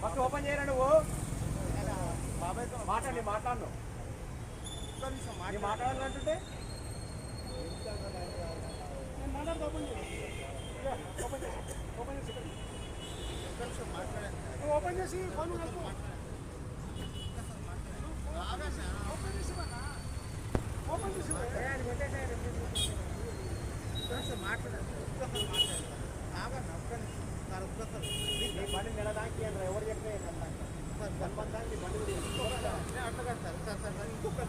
first open చేయరా నువ్వు బాబాయ్తో మాట్లాడను మాట్లాడాలంటుంటే ఓపెన్ చేసి ఫోన్ ఓపెన్ చేసి బండి నెలదాకి ఎవరు చెప్పే బండి అట్లా కాదు సార్ ఇంకొక